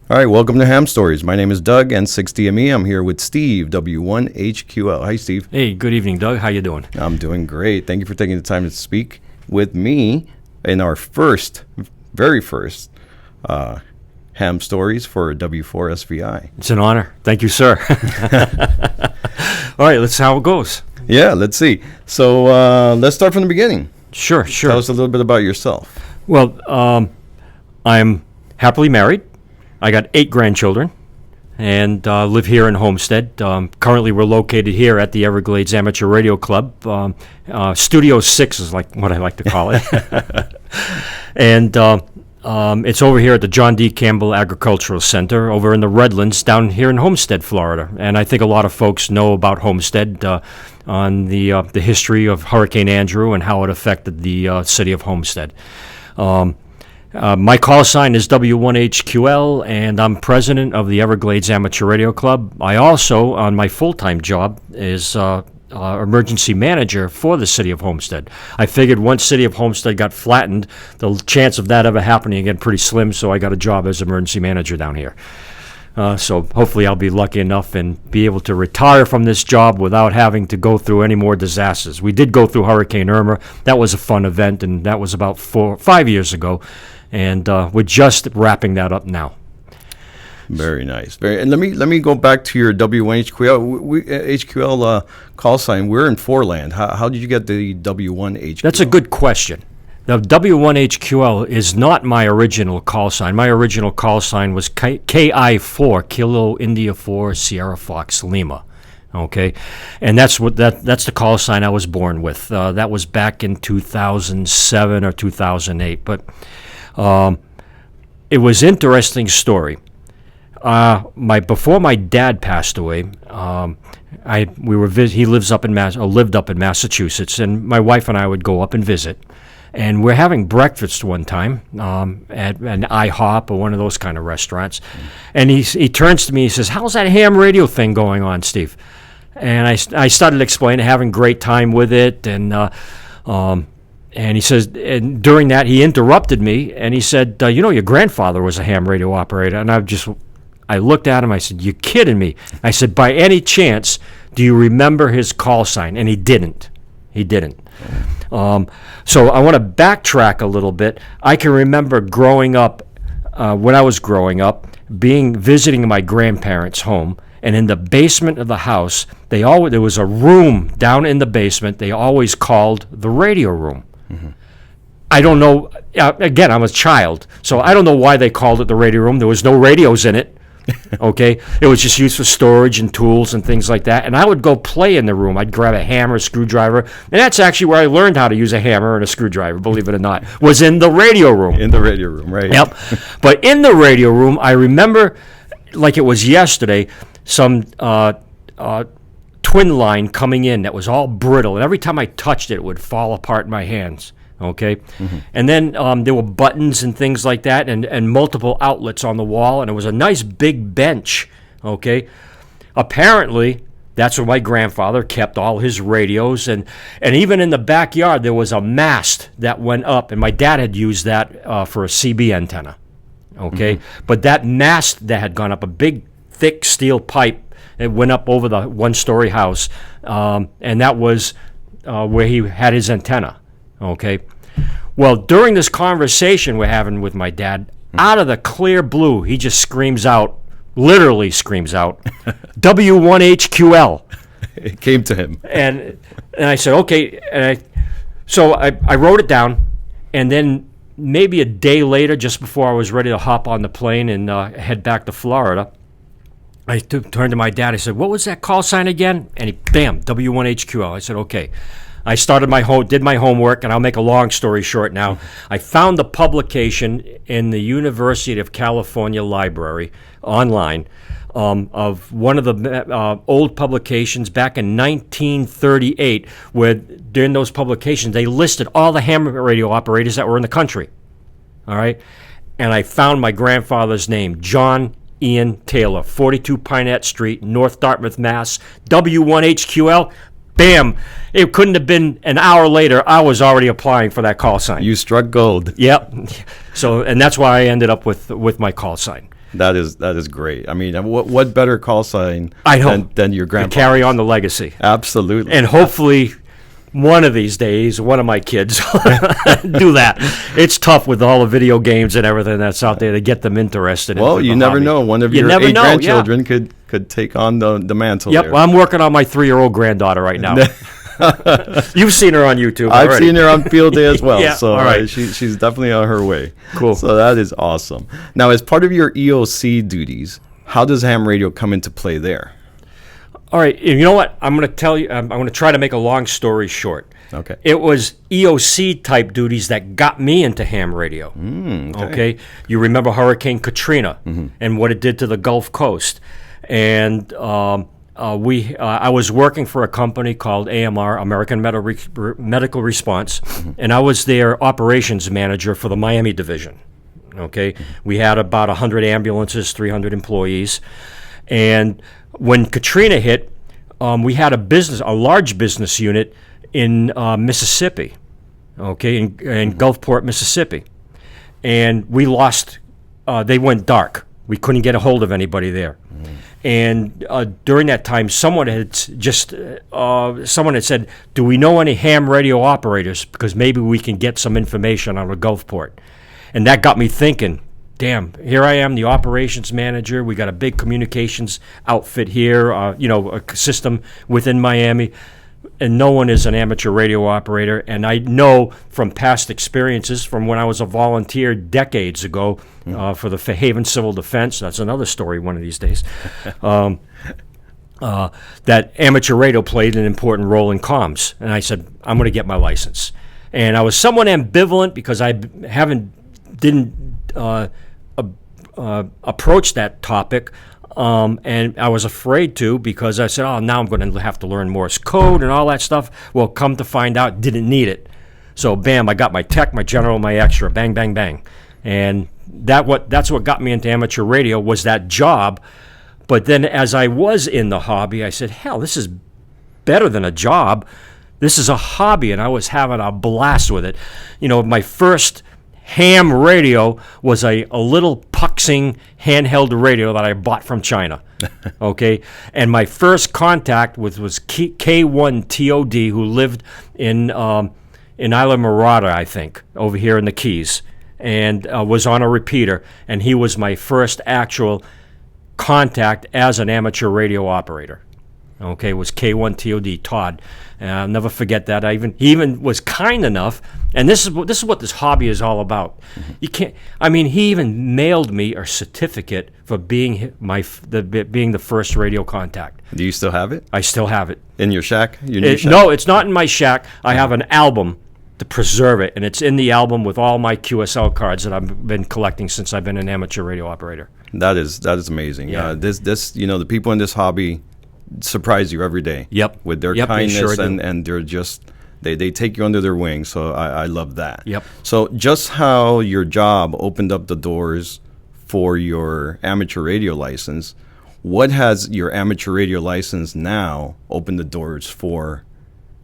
All right, welcome to HamStories. My name is Doug, N6DME. I'm here with Steve, W1HQL. Hi, Steve. Hey, good evening, Doug. How you doing? I'm doing great. Thank you for taking the time to speak with me in our very first Ham Stories for W4SVI. It's an honor. Thank you, sir. All right, let's see how it goes. Yeah, let's see. So let's start from the beginning. Sure. Tell us a little bit about yourself. Well, I'm happily married. I got 8 grandchildren and live here in Homestead. Currently, we're located here at the Everglades Amateur Radio Club. Studio 6 is like what I like to call it. And it's over here at the John D. Campbell Agricultural Center over in the Redlands down here in Homestead, Florida. And I think a lot of folks know about Homestead on the history of Hurricane Andrew and how it affected the city of Homestead. My call sign is W1HQL, and I'm president of the Everglades Amateur Radio Club. I also, on my full-time job, is emergency manager for the city of Homestead. I figured once city of Homestead got flattened, the chance of that ever happening again pretty slim, so I got a job as emergency manager down here. So hopefully I'll be lucky enough and be able to retire from this job without having to go through any more disasters. We did go through Hurricane Irma. That was a fun event, and that was about 5 years ago. And we're just wrapping that up now. Very nice. And let me go back to your W1HQL HQL call sign. We're in Foreland. How did you get the W1HQL? That's a good question. The W1HQL is not my original call sign. My original call sign was KI4, Kilo India 4 Sierra Fox Lima. Okay, and that's the call sign I was born with. That was back in 2007 or 2008. But it was an interesting story. Before my dad passed away, he lived up in Massachusetts, and my wife and I would go up and visit. And we're having breakfast one time at an IHOP or one of those kind of restaurants. And he turns to me, he says, "How's that ham radio thing going on, Steve?" And I started explaining, having a great time with it, and he says, and during that, he interrupted me, and he said, your grandfather was a ham radio operator. And I looked at him, I said, "You kidding me?" I said, "By any chance, do you remember his call sign?" And he didn't. So I want to backtrack a little bit. I can remember growing up, when I was growing up, visiting my grandparents' home, and in the basement of the house, there was a room down in the basement they always called the radio room. Mm-hmm. I don't know. Again, I'm a child, so I don't know why they called it the radio room. There was no radios in it. Okay, it was just used for storage and tools and things like that. And I would go play in the room. I'd grab a hammer, a screwdriver, and that's actually where I learned how to use a hammer and a screwdriver. Believe it or not, was in the radio room. In the radio room, right? Yep. But in the radio room, I remember, like it was yesterday, some twin line coming in that was all brittle, and every time I touched it, it would fall apart in my hands. Okay, mm-hmm. And then there were buttons and things like that, and multiple outlets on the wall, and it was a nice big bench. Okay, apparently that's where my grandfather kept all his radios, and even in the backyard there was a mast that went up, and my dad had used that for a CB antenna. Okay, mm-hmm. But that mast that had gone up, a big thick steel pipe, it went up over the one-story house, and that was where he had his antenna. Okay. Well, during this conversation we're having with my dad, out of the clear blue, he just literally screams out, W1HQL. It came to him. And I said, okay. So I wrote it down, and then maybe a day later, just before I was ready to hop on the plane and head back to Florida, I turned to my dad. I said, "What was that call sign again?" And he, bam, W1HQL. I said, okay. I did my homework, and I'll make a long story short now. I found the publication in the University of California Library online of one of the old publications back in 1938, where during those publications they listed all the ham radio operators that were in the country. All right, and I found my grandfather's name, John Ian Taylor, 42 Pinette Street, North Dartmouth, Mass. W1HQL. Bam! It couldn't have been an hour later. I was already applying for that call sign. You struck gold. Yep. So, and that's why I ended up with my call sign. That is great. I mean, what better call sign I know. than your To grandpa? carry on the legacy. Absolutely. And hopefully, one of these days, one of my kids do that. It's tough with all the video games and everything that's out there to get them interested. Well, in you the never hobby. know. One of You your never 8 know, grandchildren could take on the mantle. Yep, there. well, I'm working on my 3-year-old granddaughter right now. You've seen her on YouTube I've already. seen her on field day as well. Yeah, so all right. she's definitely on her way. Cool. So that is awesome. Now, as part of your EOC duties, how does ham radio come into play there? All right, you know what? I'm going to tell you. I'm going to try to make a long story short. Okay. It was EOC type duties that got me into ham radio. Okay. You remember Hurricane Katrina and what it did to the Gulf Coast, and I was working for a company called AMR, American Medical Response, and I was their operations manager for the Miami division. Okay. We had about 100 ambulances, 300 employees, and when Katrina hit, we had a large business unit in Mississippi, okay, in Gulfport, Mississippi, and we lost. They went dark. We couldn't get a hold of anybody there, and during that time, someone had said, "Do we know any ham radio operators? Because maybe we can get some information out of Gulfport," and that got me thinking. Damn, here I am, the operations manager. We got a big communications outfit here, a system within Miami, and no one is an amateur radio operator. And I know from past experiences, from when I was a volunteer decades ago for the Fairhaven Civil Defense, that's another story one of these days, that amateur radio played an important role in comms. And I said, I'm going to get my license. And I was somewhat ambivalent because I didn't approach that topic, and I was afraid to because I said, now I'm going to have to learn Morse code and all that stuff. Well, come to find out, didn't need it. So, bam, I got my tech, my general, my extra, bang, bang, bang. And that's what got me into amateur radio was that job. But then as I was in the hobby, I said, hell, this is better than a job. This is a hobby, and I was having a blast with it. My first ham radio was a little Puxing handheld radio that I bought from China. Okay, and my first contact was K1TOD, who lived in Isla Mirada, I think, over here in the Keys, and was on a repeater, and he was my first actual contact as an amateur radio operator. Okay, it was K1TOD, Todd. And I'll never forget that. He even was kind enough, and this is what this hobby is all about. You can't. I mean, he even mailed me a certificate for being being the first radio contact. Do you still have it? I still have it In your shack? Your new shack? No, it's not in my shack. I have an album to preserve it, and it's in the album with all my QSL cards that I've been collecting since I've been an amateur radio operator. That is amazing. Yeah. This the people in this hobby surprise you every day. Yep. With their Yep, they kindness sure do. and they're just they take you under their wing. So I love that. Yep. So just how your job opened up the doors for your amateur radio license, what has your amateur radio license now opened the doors for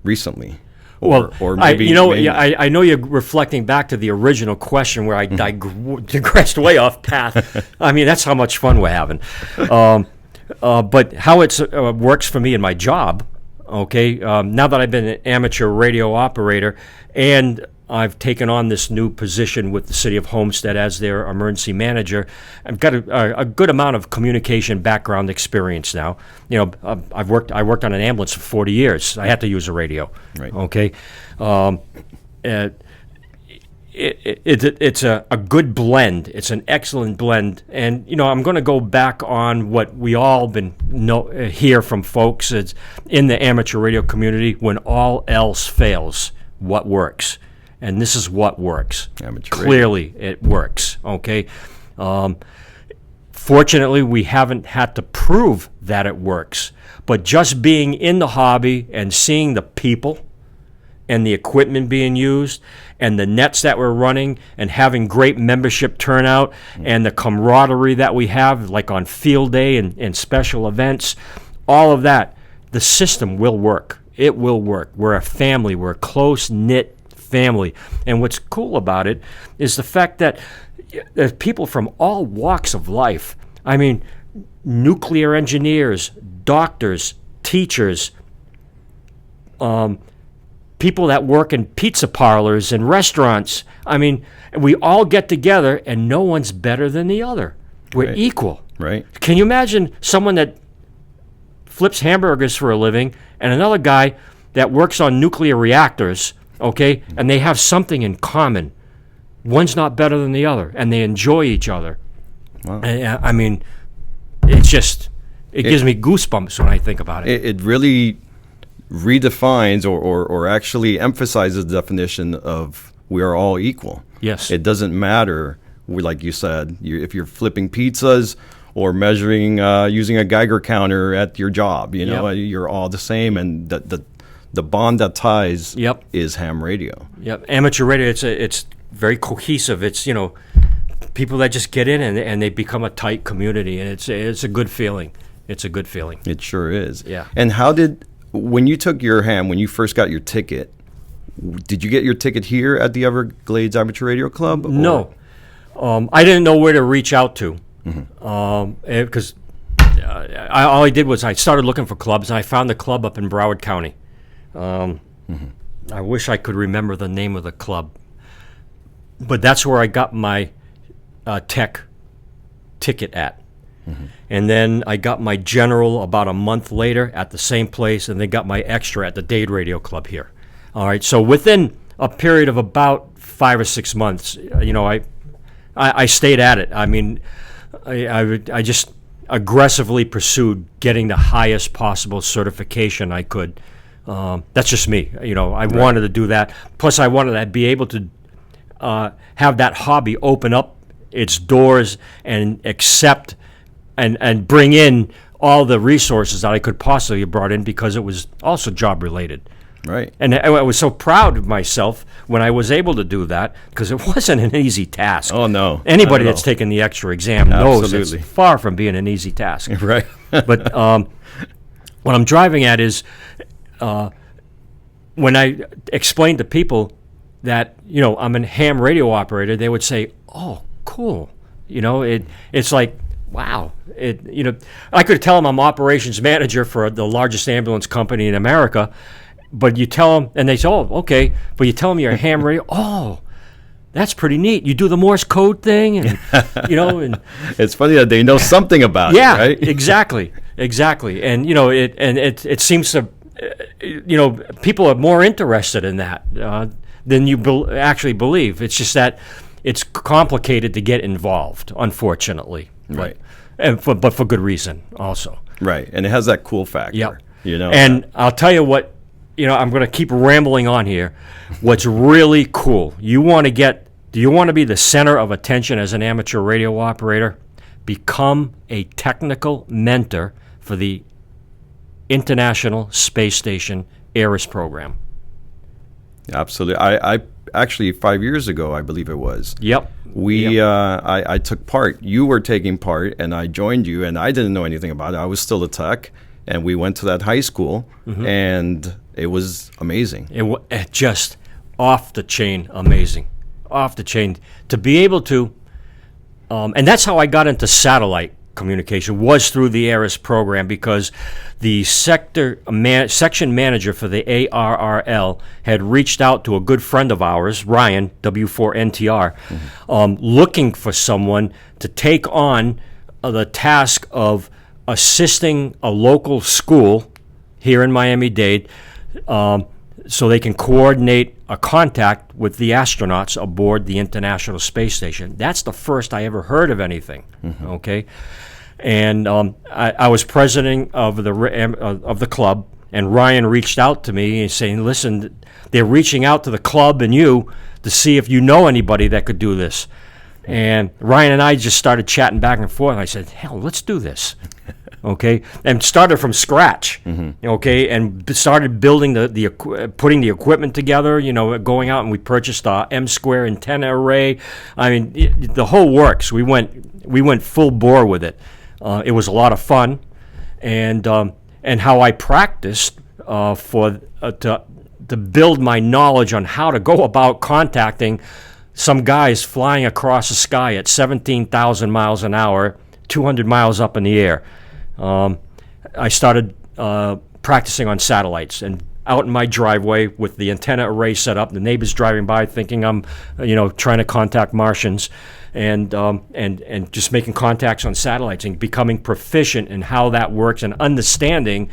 recently? Or maybe I know you're reflecting back to the original question where I digressed way off path. I mean, that's how much fun we're having. But how it works for me in my job, okay, now that I've been an amateur radio operator and I've taken on this new position with the city of Homestead as their emergency manager, I've got a good amount of communication background experience now. I worked on an ambulance for 40 years. I had to use a radio, Right. okay? It's a good blend. It's an excellent blend. And, I'm going to go back on what we all been hear from folks. It's in the amateur radio community, when all else fails, what works? And this is what works. Amateur Clearly, it works, okay? Fortunately, we haven't had to prove that it works. But just being in the hobby and seeing the people and the equipment being used and the nets that we're running and having great membership turnout and the camaraderie that we have, like on field day and special events, all of that, the system will work. It will work. We're a family. We're a close-knit family. And what's cool about it is the fact that, there's people from all walks of life. I mean, nuclear engineers, doctors, teachers, people that work in pizza parlors and restaurants. I mean, we all get together, and no one's better than the other. We're equal. Right. Can you imagine someone that flips hamburgers for a living and another guy that works on nuclear reactors, okay, and they have something in common? One's not better than the other, and they enjoy each other. Wow. I mean, it's just, it gives me goosebumps when I think about it. It really redefines or actually emphasizes the definition of we are all equal. Yes. It doesn't matter, like you said, if you're flipping pizzas or measuring using a Geiger counter at your job, you're all the same, and the bond that ties is ham radio. Yep. Amateur radio, it's very cohesive. It's, people that just get in and they become a tight community, and it's a good feeling. It's a good feeling. It sure is. Yeah. And when you took your when you first got your ticket, did you get your ticket here at the Everglades Amateur Radio Club? Or? No. I didn't know where to reach out to. Because all I did was I started looking for clubs, and I found the club up in Broward County. I wish I could remember the name of the club. But that's where I got my tech ticket at. And then I got my general about a month later at the same place, and they got my extra at the Dade Radio Club here. All right, so within a period of about 5 or 6 months, I stayed at it. I mean, I just aggressively pursued getting the highest possible certification I could. That's just me. I wanted to do that. Plus, I wanted to be able to have that hobby open up its doors and accept and bring in all the resources that I could possibly have brought in, because it was also job related. Right. And I was so proud of myself when I was able to do that, because it wasn't an easy task. Oh, no. Anybody that's taken the extra exam knows it's Absolutely. far from being an easy task. Right. But what I'm driving at is when I explained to people that, I'm a ham radio operator, they would say, oh, cool. It's like, wow. I could tell them I'm operations manager for the largest ambulance company in America, but you tell them, and they say, oh, okay, but you tell them you're a ham radio, oh, that's pretty neat. You do the Morse code thing, and, and it's funny that they know something about it, right? exactly. And, it seems to, people are more interested in that than you actually believe. It's just that it's complicated to get involved, unfortunately. Right. But for good reason also. Right. And it has that cool factor. Yep. And I'll tell you what, I'm going to keep rambling on here. What's really cool, do you want to be the center of attention as an amateur radio operator? Become a technical mentor for the International Space Station ARIS program. Absolutely. I actually 5 years ago, I believe it was. Yep. I took part. You were taking part, and I joined you, and I didn't know anything about it. I was still a tech, and we went to that high school, and it was amazing. It just off the chain amazing. Off the chain. To be able to, and that's how I got into satellite communication, was through the ARIS program, because the section manager for the ARRL had reached out to a good friend of ours, Ryan, W1HQL, looking for someone to take on the task of assisting a local school here in Miami-Dade so they can coordinate a contact with the astronauts aboard the International Space Station. That's the first I ever heard of anything, okay? And I was president of the club, and Ryan reached out to me and saying, listen, they're reaching out to the club and you to see if you know anybody that could do this. And Ryan and I just started chatting back and forth. I said, hell, let's do this. Okay, and started from scratch. Okay, and started building putting the equipment together. Going out, and we purchased a M-square antenna array. I mean, the whole works. We went full bore with it. It was a lot of fun, and how I practiced to build my knowledge on how to go about contacting some guys flying across the sky at 17,000 miles an hour, 200 miles up in the air. I started practicing on satellites and out in my driveway with the antenna array set up, the neighbors driving by thinking I'm, trying to contact Martians, and just making contacts on satellites and becoming proficient in how that works and understanding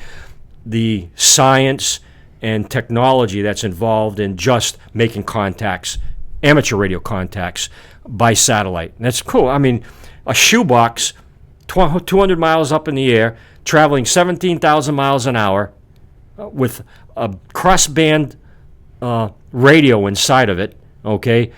the science and technology that's involved in just making contacts, amateur radio contacts by satellite. And that's cool. I mean, a shoebox 200 miles up in the air, traveling 17,000 miles an hour with a crossband radio inside of it, okay,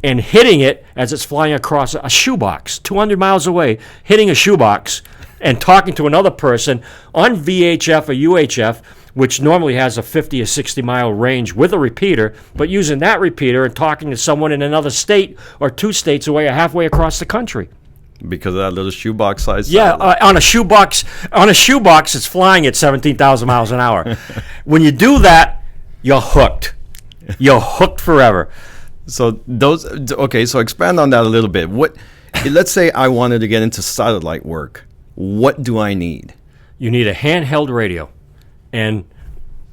and hitting it as it's flying across a shoebox 200 miles away, hitting a shoebox and talking to another person on VHF or UHF, which normally has a 50 or 60 mile range with a repeater, but using that repeater and talking to someone in another state or two states away or halfway across the country. Because of that little shoebox size. Yeah, on a shoebox, it's flying at 17,000 miles an hour. When you do that, you're hooked. You're hooked forever. So so expand on that a little bit. Let's say I wanted to get into satellite work. What do I need? You need a handheld radio and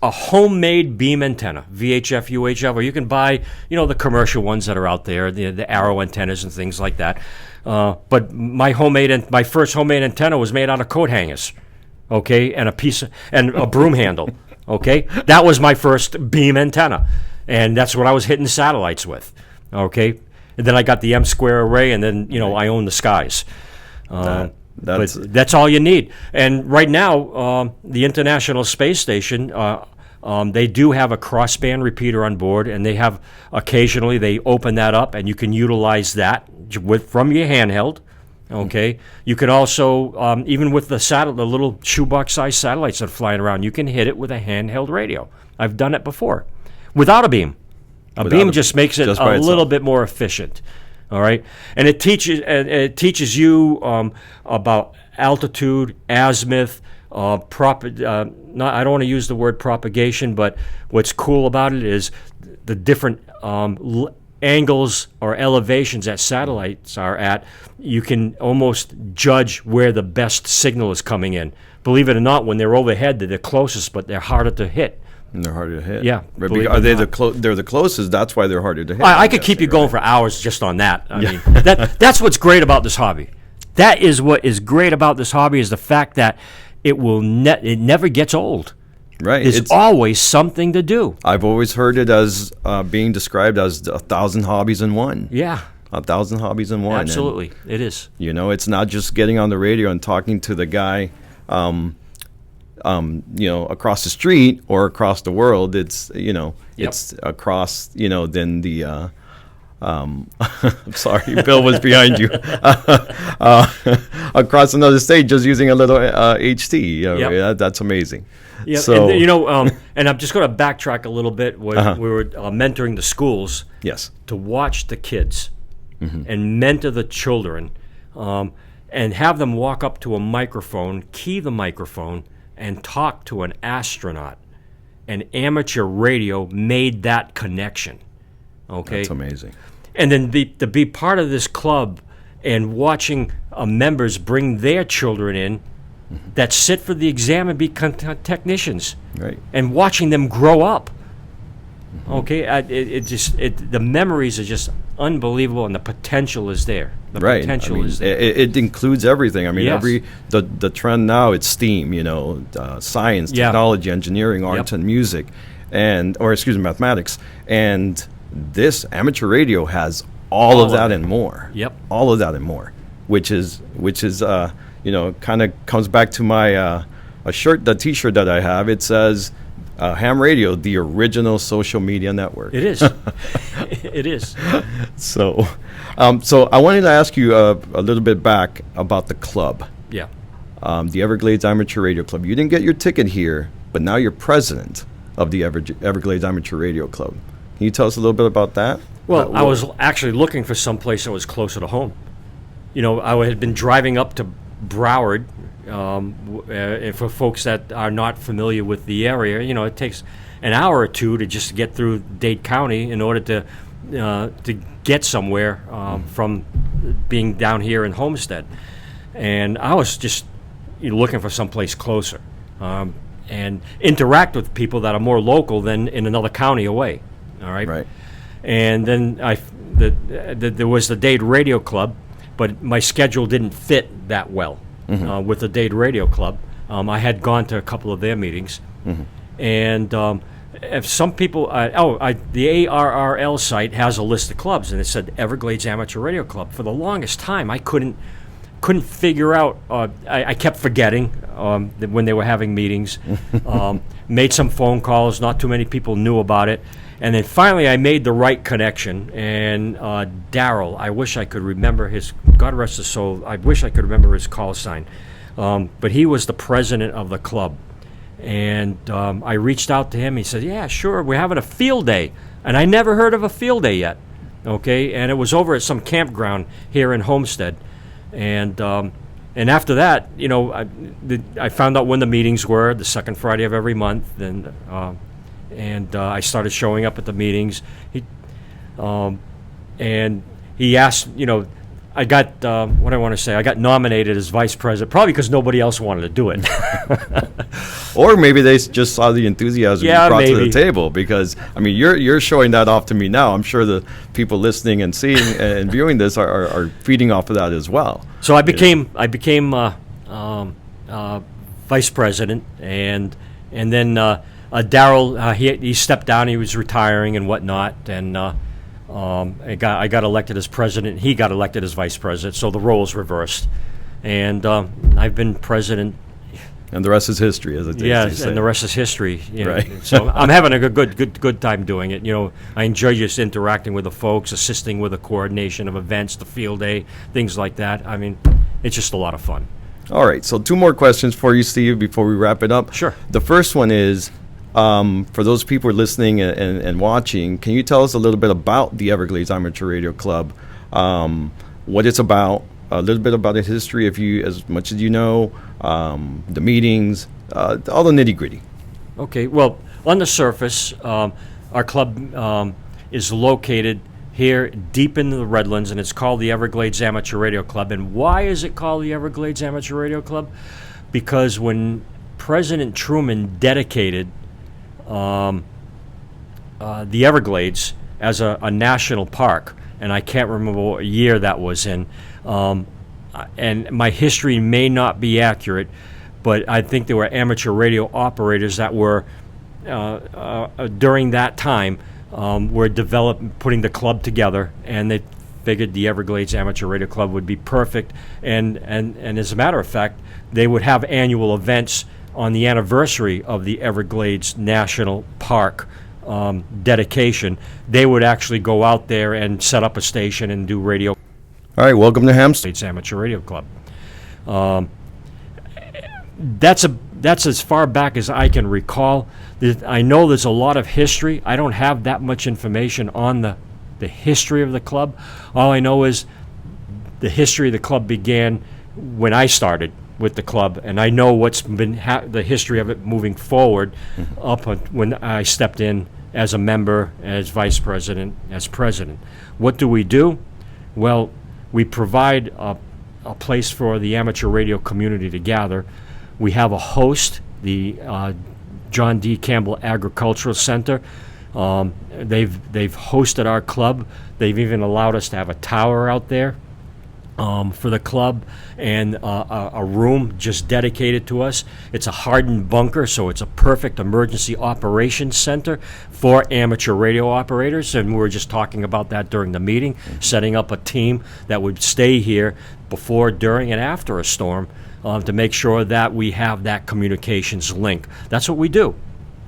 a homemade beam antenna, VHF, UHF, or you can buy, the commercial ones that are out there, the arrow antennas and things like that. But my first homemade antenna was made out of coat hangers, okay, and a broom handle, okay. That was my first beam antenna, and that's what I was hitting satellites with, okay. And then I got the M-square array, and then I own the skies. But that's all you need. And right now, the International Space Station, they do have a crossband repeater on board, and occasionally they open that up, and you can utilize that from your handheld. Okay, you can also even with the little shoebox-sized satellites that are flying around, you can hit it with a handheld radio. I've done it before, without a beam. A beam just makes it a little bit more efficient. All right, and it teaches you about altitude, azimuth, I don't want to use the word propagation, but what's cool about it is the different angles or elevations that satellites are at. You can almost judge where the best signal is coming in. Believe it or not, when they're overhead, they're the closest, but they're harder to hit. And they're harder to hit. Yeah. Are they they're the closest? That's why they're harder to hit. I could keep you going for hours just on that. I mean, that's what's great about this hobby. That is what is great about this hobby, is the fact that it never gets old. Right. There's always something to do. I've always heard it as being described as 1,000 hobbies in one. Yeah. 1,000 hobbies in one. Absolutely. And, it is. It's not just getting on the radio and talking to the guy, across the street or across the world. It's, it's across, then the... I'm sorry, Bill was behind you. Across another state, just using a little HT. That's amazing. Yeah, so, and I'm just going to backtrack a little bit. When we were mentoring the schools, yes, to watch the kids and mentor the children, and have them walk up to a microphone, key the microphone, and talk to an astronaut. And amateur radio made that connection. Okay, that's amazing. And then to be part of this club and watching members bring their children in that sit for the exam and be technicians, right? And watching them grow up. Okay, the memories are just unbelievable, and the potential is there. The potential is there. It includes everything. I mean, yes. the trend now, it's STEAM. Science, technology, engineering, arts, and music, mathematics, and this amateur radio has all of that and more. Yep. All of that and more, which is kind of comes back to my the T-shirt that I have. It says Ham Radio, the original social media network. It is. It is. So I wanted to ask you a little bit back about the club. Yeah. The Everglades Amateur Radio Club. You didn't get your ticket here, but now you're president of the Everglades Amateur Radio Club. Can you tell us a little bit about that? Well, I was actually looking for some place that was closer to home. I had been driving up to Broward. For folks that are not familiar with the area, it takes an hour or two to just get through Dade County in order to get somewhere from being down here in Homestead. And I was just looking for someplace closer and interact with people that are more local than in another county away. All right. Right. And then there was the Dade Radio Club, but my schedule didn't fit that well with the Dade Radio Club. I had gone to a couple of their meetings, and if some people, the ARRL site has a list of clubs, and it said Everglades Amateur Radio Club. For the longest time, I couldn't figure out. I kept forgetting when they were having meetings. Made some phone calls. Not too many people knew about it. And then finally, I made the right connection. And Daryl, I wish I could remember his, God rest his soul, I wish I could remember his call sign. But he was the president of the club. And I reached out to him. He said, yeah, sure, we're having a field day. And I never heard of a field day yet. Okay, and it was over at some campground here in Homestead. And after that, I found out when the meetings were, the second Friday of every month. And I started showing up at the meetings. And he asked, I got, what I want to say, I got nominated as vice president, probably because nobody else wanted to do it. Or maybe they just saw the enthusiasm you brought to the table, because, I mean, you're showing that off to me now. I'm sure the people listening and seeing and viewing this are feeding off of that as well. So I became vice president, and then Daryl, he stepped down. He was retiring and whatnot, and I got elected as president. He got elected as vice president, so the roles reversed. And I've been president. And the rest is history, as it is. Yeah, and the rest is history. Right. So I'm having a good time doing it. I enjoy just interacting with the folks, assisting with the coordination of events, the field day, things like that. I mean, it's just a lot of fun. All right, so 2 more questions for you, Steve, before we wrap it up. Sure. The first one is, for those people listening and watching, can you tell us a little bit about the Everglades Amateur Radio Club, what it's about, a little bit about its history, as much as you know, the meetings, all the nitty-gritty. Okay, well, on the surface, our club is located here deep into the Redlands, and it's called the Everglades Amateur Radio Club. And why is it called the Everglades Amateur Radio Club? Because when President Truman dedicated the Everglades as a national park, and I can't remember what year that was in, and my history may not be accurate, but I think there were amateur radio operators that were, during that time, were putting the club together, and they figured the Everglades Amateur Radio Club would be perfect. And as a matter of fact, they would have annual events on the anniversary of the Everglades National Park dedication. They would actually go out there and set up a station and do radio. All right, welcome to HamStories Amateur Radio Club. That's as far back as I can recall. I know there's a lot of history. I don't have that much information on the history of the club. All I know is the history of the club began when I started with the club, and I know what's been the history of it moving forward up when I stepped in as a member, as vice president, as president. What do we do? Well, we provide a place for the amateur radio community to gather. We have a host, the John D. Campbell Agricultural Center. They've hosted our club. They've even allowed us to have a tower out there for the club, and a room just dedicated to us. It's a hardened bunker, so it's a perfect emergency operations center for amateur radio operators, and we were just talking about that during the meeting, setting up a team that would stay here before, during, and after a storm to make sure that we have that communications link. That's what we do.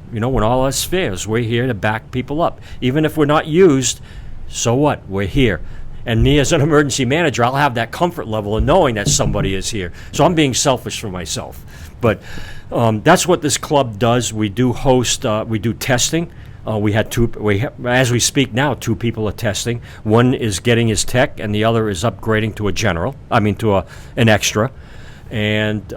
When all else fails, we're here to back people up. Even if we're not used, so what? We're here. And me as an emergency manager, I'll have that comfort level of knowing that somebody is here. So I'm being selfish for myself. But that's what this club does. We do host, we do testing. As we speak now, 2 people are testing. One is getting his tech, and the other is upgrading to an extra. And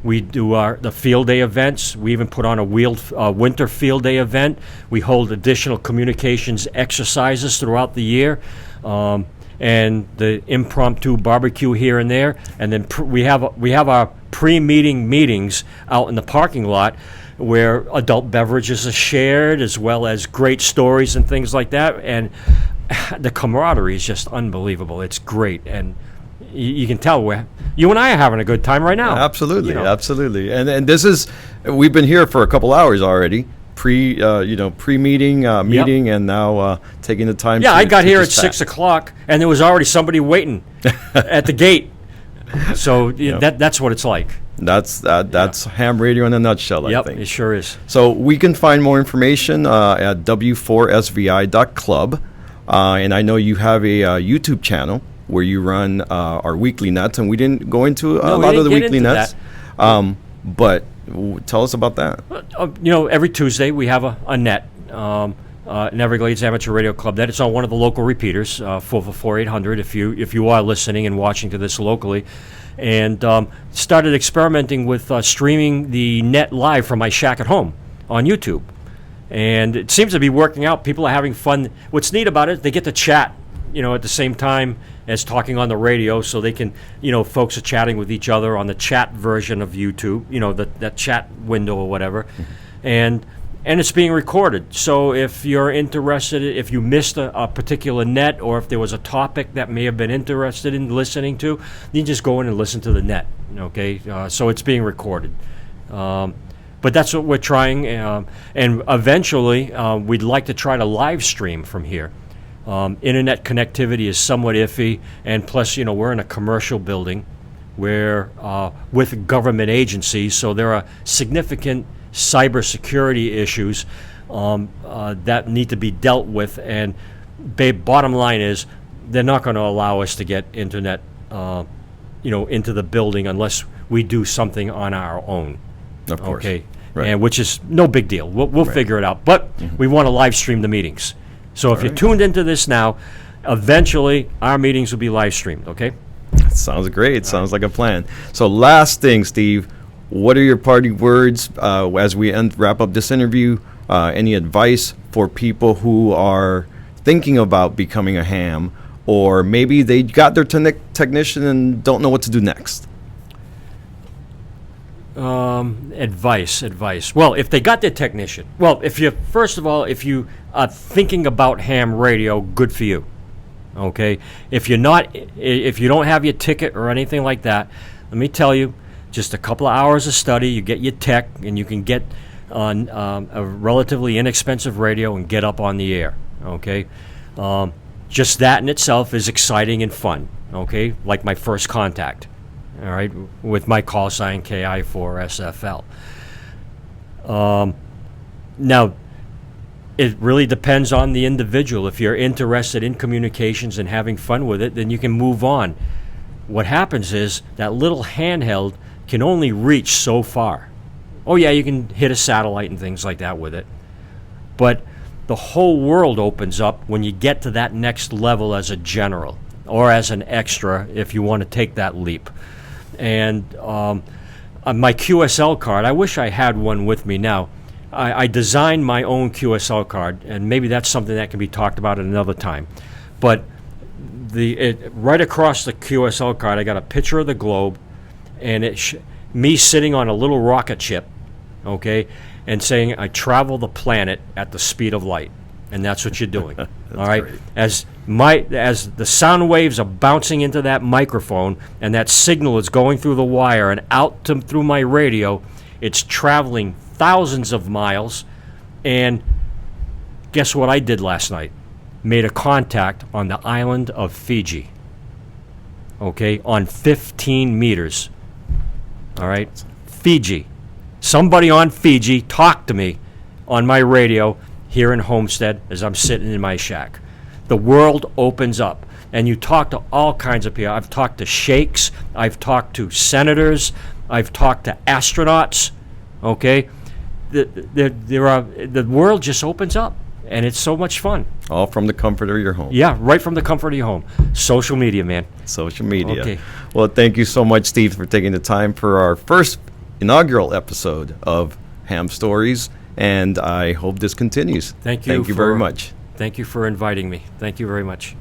We do the field day events. We even put on a winter field day event. We hold additional communications exercises throughout the year, and the impromptu barbecue here and there. And then we have our pre-meeting meetings out in the parking lot, where adult beverages are shared, as well as great stories and things like that. And the camaraderie is just unbelievable. It's great, and you can tell you and I are having a good time right now. Absolutely, absolutely. And this is, we've been here for a couple hours already, pre-meeting, meeting, and now taking the time. Yeah, I got here at 6 o'clock, and there was already somebody waiting at the gate. So that's what it's like. That's ham radio in a nutshell, I think. It sure is. So we can find more information at w4svi.club. And I know you have a YouTube channel where you run our weekly nets, and we didn't go into a lot of the weekly nets. But tell us about that. Every Tuesday we have a net, an Everglades Amateur Radio Club net. It's on one of the local repeaters, 444-800, if you are listening and watching to this locally. And started experimenting with streaming the net live from my shack at home on YouTube. And it seems to be working out. People are having fun. What's neat about it, they get to chat, at the same time as talking on the radio, so they can, folks are chatting with each other on the chat version of YouTube, that chat window or whatever. And it's being recorded. So if you're interested, if you missed a particular net, or if there was a topic that may have been interested in listening to, you can just go in and listen to the net, okay? So it's being recorded. But that's what we're trying, and eventually we'd like to try to live stream from here. Internet connectivity is somewhat iffy, and plus, we're in a commercial building where with government agencies, so there are significant cybersecurity issues that need to be dealt with. And bottom line is, they're not going to allow us to get internet, into the building unless we do something on our own. Of course. Okay. Right. And which is no big deal. We'll figure it out. But we want to live stream the meetings. So if you're tuned into this now, eventually our meetings will be live streamed. Okay. Sounds great. Sounds like a plan. So last thing, Steve, what are your party words as we wrap up this interview? Any advice for people who are thinking about becoming a ham, or maybe they got their technician and don't know what to do next? Advice. Well, if they got their technician, if you are thinking about ham radio, good for you. Okay. If you don't have your ticket or anything like that, let me tell you, just a couple of hours of study, you get your tech, and you can get on a relatively inexpensive radio and get up on the air. Okay. Just that in itself is exciting and fun. Okay. Like my first contact. All right, with my call sign KI4SFL. Now, it really depends on the individual. If you're interested in communications and having fun with it, then you can move on. What happens is that little handheld can only reach so far. Oh yeah, you can hit a satellite and things like that with it. But the whole world opens up when you get to that next level as a general, or as an extra if you want to take that leap. And my QSL card, I wish I had one with me now. I designed my own QSL card, and maybe that's something that can be talked about at another time. But right across the QSL card, I got a picture of the globe, and me sitting on a little rocket ship, okay, and saying I travel the planet at the speed of light. And that's what you're doing. All right. Great. As the sound waves are bouncing into that microphone, and that signal is going through the wire and out through my radio, it's traveling thousands of miles. And guess what I did last night? Made a contact on the island of Fiji. Okay, on 15 meters. All right, Fiji. Somebody on Fiji talked to me on my radio here in Homestead as I'm sitting in my shack. The world opens up, and you talk to all kinds of people. I've talked to sheikhs, I've talked to senators, I've talked to astronauts. Okay, the world just opens up. and it's so much fun. All from the comfort of your home. Yeah, right from the comfort of your home. Social media, man. Social media. Okay. Well, thank you so much, Steve, for taking the time for our first inaugural episode of Ham Stories, and I hope this continues. Thank you Thank you very much. Thank you for inviting me. Thank you very much.